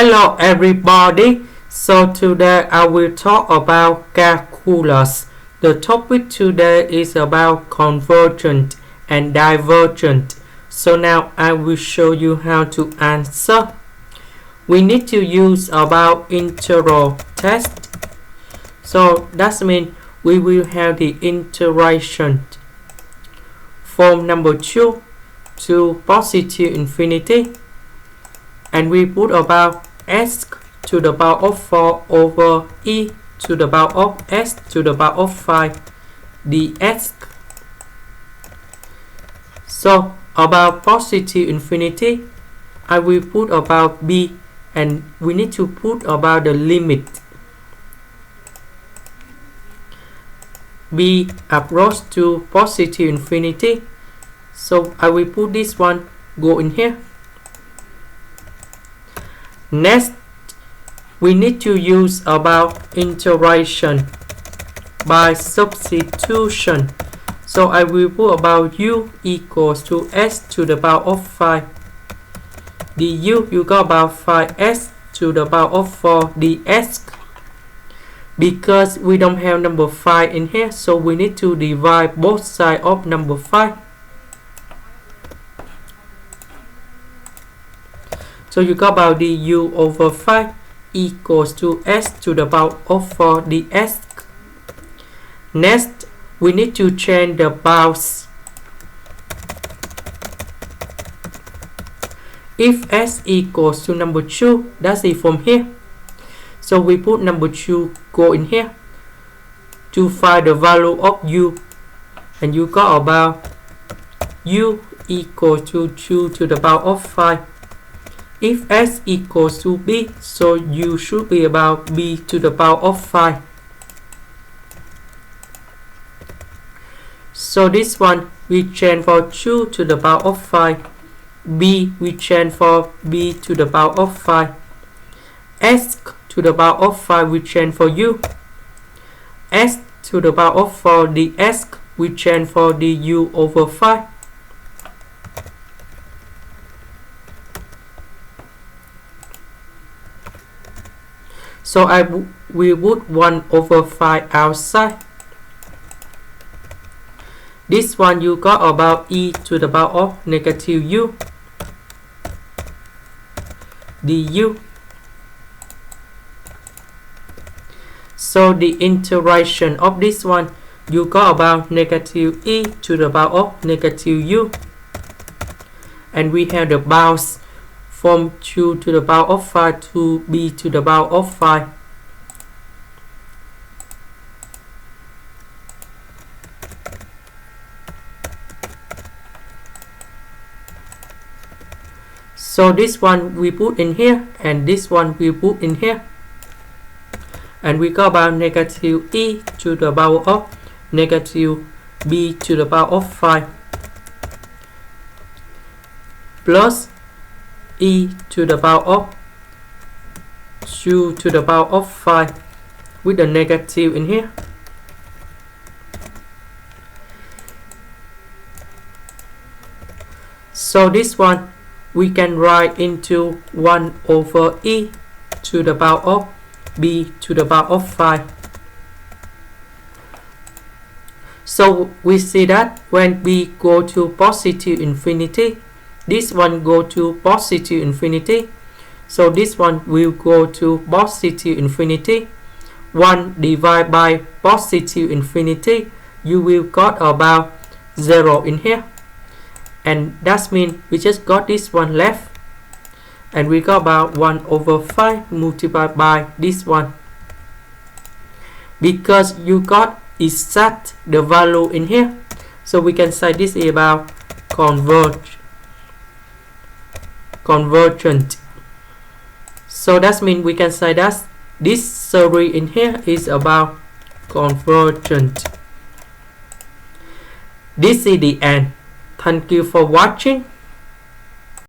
Hello everybody, so today I will talk about calculus. The topic today is about convergent and divergent. So now I will show you how to answer. We need to use about integral test. So that means we will have the integration from number 2 to positive infinity. And we put about s to the power of 4 over e to the power of s to the power of 5 ds. So about positive infinity, I will put about b, and we need to put about the limit b approach to positive infinity. So I will put this one go in here. Next, we need to use about integration by substitution. So I will put about u equals to s to the power of 5 du. You got about 5s to the power of 4 ds. Because we don't have number 5 in here, so we need to divide both sides of number 5. So you got about du over 5 equals to s to the power of 4 ds. Next, we need to change the bounds. If s equals to number 2, that's it from here. So we put number 2 go in here to find the value of u. And you got about u equals to 2 to the power of 5. If s equals to b, so u should be about b to the power of 5. So this one we change for 2 to the power of 5. b we change for b to the power of 5. s to the power of 5 we change for u. s to the power of 4 ds we change for du over 5. So I will put 1 over 5 outside. This one you got about e to the power of negative u du. So the integration of this one, you got about negative e to the power of negative u. And we have the bounds from 2 to the power of 5 to b to the power of 5. So this one we put in here, and this one we put in here. And we got about negative e to the power of negative b to the power of 5 plus e to the power of 2 to the power of 5 with the negative in here. So this one we can write into 1 over e to the power of b to the power of 5. So we see that when we go to positive infinity, this one go to positive infinity. So this one will go to positive infinity. 1 divided by positive infinity, you will got about 0 in here. And that means we just got this one left. And we got about 1 over 5 multiplied by this one. Because you got is set the value in here. So we can say this is about convergent. So that means we can say that this series in here is about convergent. This is the end. Thank you for watching.